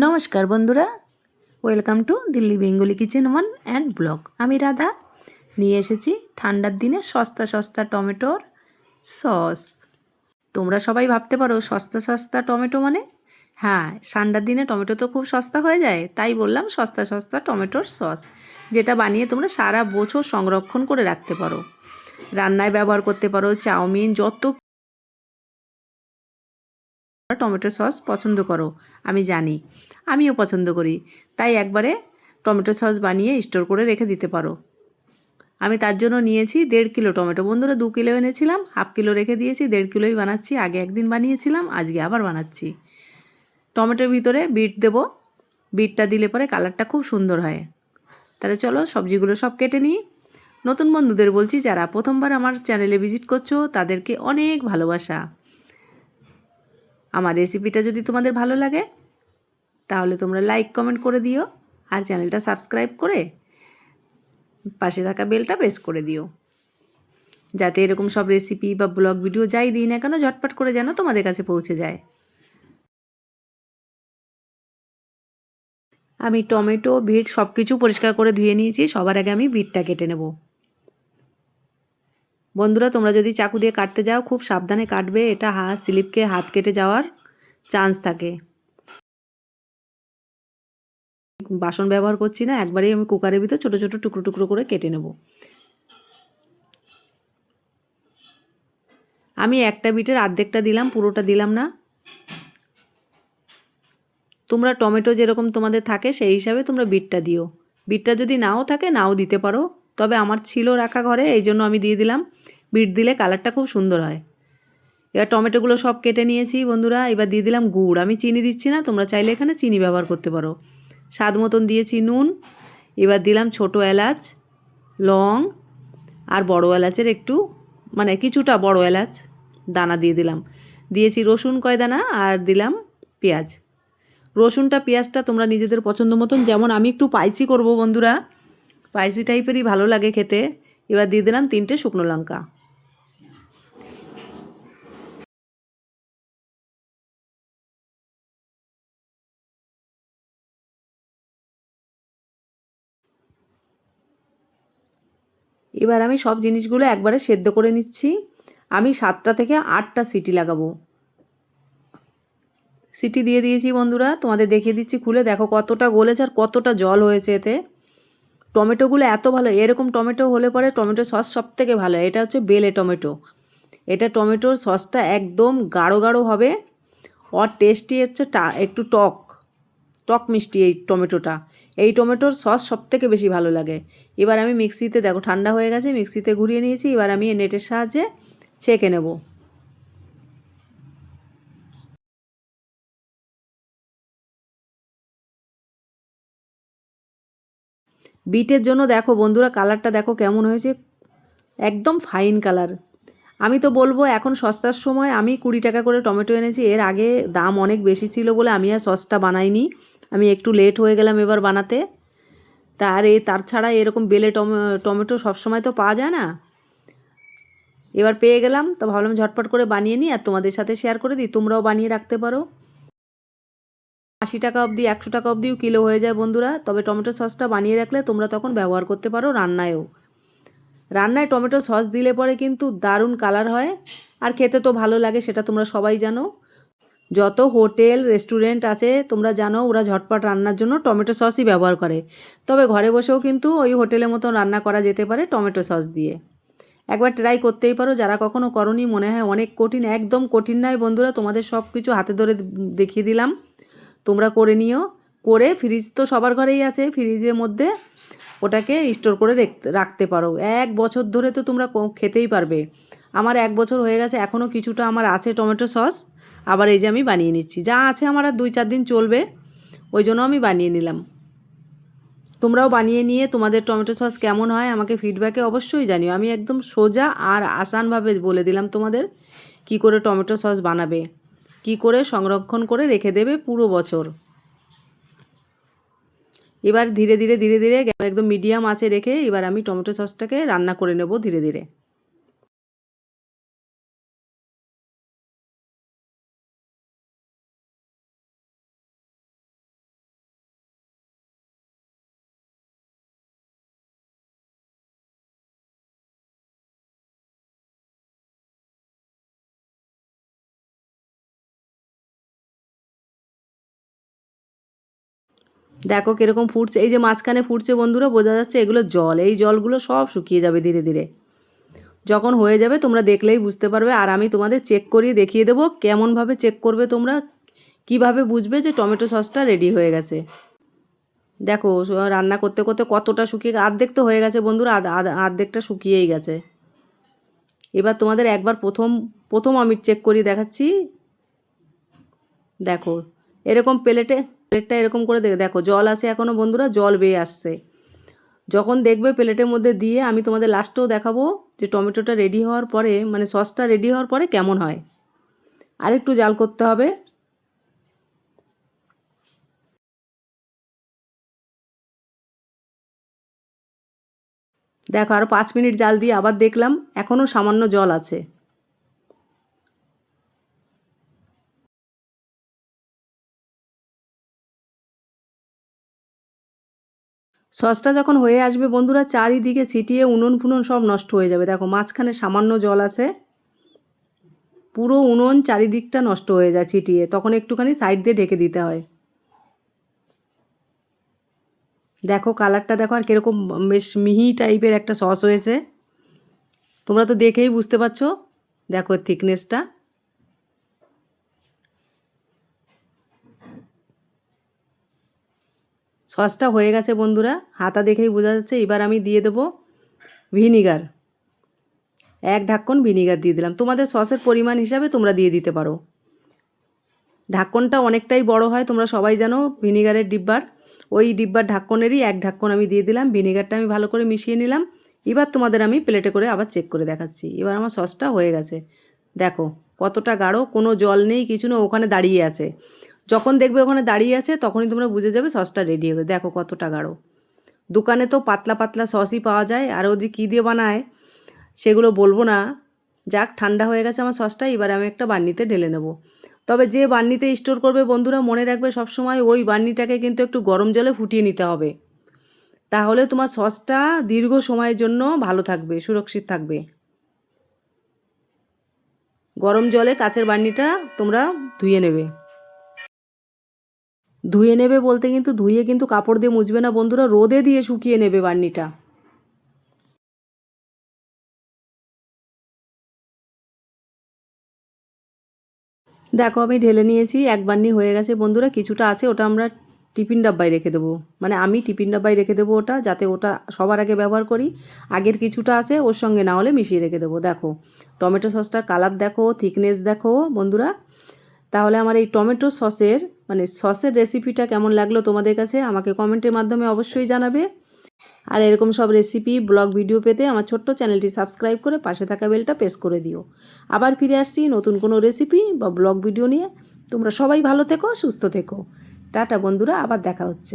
নমস্কার বন্ধুরা, welcome to Delhi Bengali kitchen one and blog. আমি রাধা নিয়ে এসেছি ঠান্ডার দিনে সস্তা সস্তা টমেটোর সস। তোমরা সবাই ভাবতে পারো সস্তা সস্তা টমেটো মানে? হ্যাঁ, ঠান্ডার দিনে টমেটো তো খুব সস্তা হয়ে যায়, তাই বললাম সস্তা সস্তা টমেটোর সস, যেটা বানিয়ে তোমরা সারা বছর সংরক্ষণ করে রাখতে পারো। রান্নায় ব্যবহার করতে পারো, চাউমিন, যত টমেটো সস পছন্দ করো আমি জানি, আমিও পছন্দ করি, তাই একবারে টমেটো সস বানিয়ে স্টোর করে রেখে দিতে পারো। আমি তার জন্য নিয়েছি 1.5 কিলো টমেটো। বন্ধুরা 2 কিলো এনেছিলাম, হাফ কিলো রেখে দিয়েছি, 1.5 কিলোই বানাচ্ছি। আগে একদিন বানিয়েছিলাম, আজকে আবার বানাচ্ছি। টমেটোর ভিতরে বিট দেবো, বিটটা দিলে পরে কালারটা খুব সুন্দর হয়। তাহলে চলো সবজিগুলো সব কেটে নিই। নতুন বন্ধুদের বলছি, যারা প্রথমবার আমার চ্যানেলে ভিজিট করছো তাদেরকে অনেক ভালোবাসা। আমার রেসিপিটা যদি তোমাদের ভালো লাগে তাহলে তোমরা লাইক কমেন্ট করে দিও, আর চ্যানেলটা সাবস্ক্রাইব করে পাশে থাকা বেলটা প্রেস করে দিও, যাতে এরকম সব রেসিপি বা ব্লগ ভিডিও যাই দিই না কেন ঝটপট করে যেন তোমাদের কাছে পৌঁছে যায়। আমি টমেটো, বিট সব কিছু পরিষ্কার করে ধুয়ে নিয়েছি। সবার আগে আমি বিটটা কেটে নেব। বন্ধুরা, তোমরা যদি চাকু দিয়ে কাটতে যাও খুব সাবধানে কাটবে, এটা স্লিপকে হাত কেটে যাওয়ার চান্স থাকে। বাসন ব্যবহার করছি না, একবারেই আমি কুকারের ভিতর ছোটো ছোটো টুকরো টুকরো করে কেটে নেব। আমি একটা বিটের অর্ধেকটা দিলাম, পুরোটা দিলাম না। তোমরা টমেটো যেরকম তোমাদের থাকে সেই হিসাবে তোমরা বিটটা দিও। বিটটা যদি নাও থাকে নাও দিতে পারো, তবে আমার ছিল রাখা ঘরে, এই জন্য আমি দিয়ে দিলাম। বিট দিলে কালারটা খুব সুন্দর হয়। এবার টমেটোগুলো সব কেটে নিয়েছি বন্ধুরা। এবার দিয়ে দিলাম গুড়। আমি চিনি দিচ্ছি না, তোমরা চাইলে এখানে চিনি ব্যবহার করতে পারো। স্বাদ মতন দিয়েছি নুন। এবার দিলাম ছোটো এলাচ, লং, আর বড় এলাচের একটু মানে কিছুটা বড় এলাচ দানা দিয়ে দিলাম। দিয়েছি রসুন কয় দানা, আর দিলাম পেঁয়াজ। রসুনটা পেঁয়াজটা তোমরা নিজেদের পছন্দ মতন, যেমন আমি একটু স্পাইসি করব বন্ধুরা, স্পাইসি টাইপেরই ভালো লাগে খেতে। এবার দিয়ে দিলাম 3টে শুকনো লঙ্কা। এবার আমি সব জিনিসগুলো একবারে সেদ্ধ করে নিচ্ছি। আমি 7টা থেকে 8টা সিটি লাগাবো। সিটি দিয়ে দিয়েছি বন্ধুরা, তোমাদের দেখিয়ে দিচ্ছি খুলে, দেখো কতটা গলেছে আর কতটা জল হয়েছে এতে। টমেটোগুলো এত ভালো, এরকম টমেটো হলে পরে টমেটো সস সব থেকে ভালো। এটা হচ্ছে বেলে টমেটো, এটা টমেটোর সসটা একদম গাঢ় গাঢ় হবে। ওর টেস্টই হচ্ছে একটু টক টক মিষ্টি এই টমেটোটা। এই টমেটোর সস সবথেকে বেশি ভালো লাগে। এবার আমি মিক্সিতে, দেখো ঠান্ডা হয়ে গেছে, মিক্সিতে ঘুরিয়ে নিয়েছি। এবার আমি নেটের সাহায্যে ছেঁকে নেব। বিটের জন্য দেখো বন্ধুরা কালারটা দেখো কেমন হয়েছে, একদম ফাইন কালার। আমি তো বলবো এখন সস্তার সময় আমি 20 টাকা করে টমেটো এনেছি। এর আগে দাম অনেক বেশি ছিল বলে আমি আর সসটা বানাইনি, আমি একটু লেট হয়ে গেলাম এবার বানাতে। তার ছাড়া এরকম বেলে টমেটো সবসময় তো পাওয়া যায় না, এবার পেয়ে গেলাম, তো ভাবলাম ঝটপট করে বানিয়ে নিই আর তোমাদের সাথে শেয়ার করে দিই, তোমরাও বানিয়ে রাখতে পারো। 80 টাকা অবধি 100 টাকা অবধিও কিলো হয়ে যায় বন্ধুরা। তবে টমেটো সসটা বানিয়ে রাখলে তোমরা তখন ব্যবহার করতে পারো রান্নায়ও। রান্নায় টমেটো সস দিলে পরে কিন্তু দারুণ কালার হয়, আর খেতে তো ভালো লাগে, সেটা তোমরা সবাই জানো। যত হোটেল রেস্টুরেন্ট আছে তোমরা জানো ওরা ঝটপট রান্নার জন্য টমেটো সসই ব্যবহার করে। তবে ঘরে বসেও কিন্তু ওই হোটেলের মতো রান্না করা যেতে পারে টমেটো সস দিয়ে। একবার ট্রাই করতেই পারো, যারা কখনো করনি। মনে হয় অনেক কঠিন, একদম কঠিন নয় বন্ধুরা, তোমাদের সব কিছু হাতে ধরে দেখিয়ে দিলাম, তোমরা করে নিও। করে ফ্রিজ তো সবার ঘরেই আছে, ফ্রিজের মধ্যে ওটাকে স্টোর করে রাখতে পারো। 1 বছর ধরে তো তোমরা খেতেই পারবে। আমার 1 বছর হয়ে গেছে, এখনও কিছুটা আমার আছে টমেটো সস। আবার এই যে আমি বানিয়ে নিচ্ছি, যা আছে আমার আর 2-4 দিন চলবে, ওই জন্য আমি বানিয়ে নিলাম। তোমরাও বানিয়ে নিয়ে তোমাদের টমেটো সস কেমন হয় আমাকে ফিডব্যাকে অবশ্যই জানিও। আমি একদম সোজা আর আসানভাবে বলে দিলাম তোমাদের কি করে টমেটো সস বানাবে, কি করে সংরক্ষণ করে রেখে দেবে পুরো বছর। এবার ধীরে ধীরে ধীরে ধীরে একদম মিডিয়াম আঁচে রেখে এবার আমি টমেটো সসটাকে রান্না করে নেব ধীরে ধীরে। দেখো কীরকম ফুটছে, এই যে মাঝখানে ফুটছে বন্ধুরা, বোঝা যাচ্ছে এগুলো জল, এই জলগুলো সব শুকিয়ে যাবে ধীরে ধীরে। যখন হয়ে যাবে তোমরা দেখলেই বুঝতে পারবে, আর আমি তোমাদের চেক করিয়ে দেখিয়ে দেবো কেমনভাবে চেক করবে তোমরা, কিভাবে বুঝবে যে টমেটো সসটা রেডি হয়ে গেছে। দেখো রান্না করতে করতে কতটা শুকিয়ে, আর্ধেক তো হয়ে গেছে বন্ধুরা, আর্ধেকটা শুকিয়েই গেছে। এবার তোমাদের একবার প্রথম আমি চেক করিয়ে দেখাচ্ছি। দেখো এরকম প্লেটটা এরকম করে দেখো জল আছে এখনও বন্ধুরা, জল বেয়ে আসছে। যখন দেখবে প্লেটের মধ্যে দিয়ে, আমি তোমাদের লাস্টেও দেখাবো যে টমেটোটা রেডি হওয়ার পরে, মানে সসটা রেডি হওয়ার পরে কেমন হয়। আর একটু জাল করতে হবে। দেখো আরও 5 মিনিট জাল দিয়ে আবার দেখলাম এখনও সামান্য জল আছে। সসটা যখন হয়ে আসবে বন্ধুরা, চারিদিকে ছিটিয়ে উনুন ফুনুন সব নষ্ট হয়ে যাবে। দেখো মাঝখানে সামান্য জল আছে, পুরো উনুন চারিদিকটা নষ্ট হয়ে যায় ছিটিয়ে, তখন একটুখানি সাইড দিয়ে ঢেকে দিতে হয়। দেখো কালারটা দেখো, আর কীরকম বেশ মিহি টাইপের একটা সস হয়েছে, তোমরা তো দেখেই বুঝতে পারছো। দেখো থিকনেসটা, সসটা হয়ে গেছে বন্ধুরা, হাতা দেখেই বোঝা যাচ্ছে। এবার আমি দিয়ে দেবো ভিনিগার, 1 ঢাকন ভিনিগার দিয়ে দিলাম। তোমাদের সসের পরিমাণ হিসাবে তোমরা দিয়ে দিতে পারো। ঢাকনটা অনেকটাই বড় হয়, তোমরা সবাই জানো ভিনিগারের ডিব্বার, ওই ডিব্বার ঢাকনেরই 1 ঢাকন আমি দিয়ে দিলাম। ভিনিগারটা আমি ভালো করে মিশিয়ে নিলাম। এবার তোমাদের আমি প্লেটে করে আবার চেক করে দেখাচ্ছি। এবার আমার সসটা হয়ে গেছে। দেখো কতটা গাঢ়, কোনো জল নেই, কিছু না, ওখানে দাঁড়িয়ে আছে। যখন দেখবে ওখানে দাঁড়িয়ে আছে তখনই তোমরা বুঝে যাবে সসটা রেডি হয়ে গেছে। দেখো কতটা গাঢ়। দোকানে তো পাতলা পাতলা সসই পাওয়া যায়, আর ওদের কী দিয়ে বানায় সেগুলো বলবো না। যাক, ঠান্ডা হয়ে গেছে আমার সসটা, এবার আমি একটা বার্নিতে ঢেলে নেব। তবে যে বার্নিতে স্টোর করবে বন্ধুরা, মনে রাখবে সবসময় ওই বার্নিটাকে কিন্তু একটু গরম জলে ফুটিয়ে নিতে হবে, তাহলে তোমার সসটা দীর্ঘ সময়ের জন্য ভালো থাকবে, সুরক্ষিত থাকবে। গরম জলে কাচের বার্নিটা তোমরা ধুয়ে নেবে। ধুয়ে নেবে বলতে কিন্তু ধুয়ে কিন্তু কাপড় দিয়ে মুছবে না বন্ধুরা, রোদে দিয়ে শুকিয়ে নেবে বার্নিটা। দেখো আমি ঢেলে নিয়েছি, 1 বার্নি হয়ে গেছে বন্ধুরা। কিছুটা আছে, ওটা আমরা টিফিন ডাব্বায় রেখে দেবো, মানে আমি টিফিন ডাব্বায় রেখে দেবো ওটা, যাতে ওটা সবার আগে ব্যবহার করি। আগের কিছুটা আছে ওর সঙ্গে না হলে মিশিয়ে রেখে দেবো। দেখো টমেটো সসটার কালার দেখো, থিকনেস দেখো বন্ধুরা। তাহলে আমার এই টমেটো সসের, মানে সসের রেসিপিটা কেমন লাগলো তোমাদের কাছে আমাকে কমেন্টের মাধ্যমে অবশ্যই জানাবে। আর এরকম সব রেসিপি ব্লগ ভিডিও পেতে আমার ছোট্ট চ্যানেলটি সাবস্ক্রাইব করে পাশে থাকা বেলটা প্রেস করে দিও। আবার ফিরে আসছি নতুন কোনো রেসিপি বা ব্লগ ভিডিও নিয়ে। তোমরা সবাই ভালো থেকো, সুস্থ থেকো। টাটা বন্ধুরা, আবার দেখা হচ্ছে।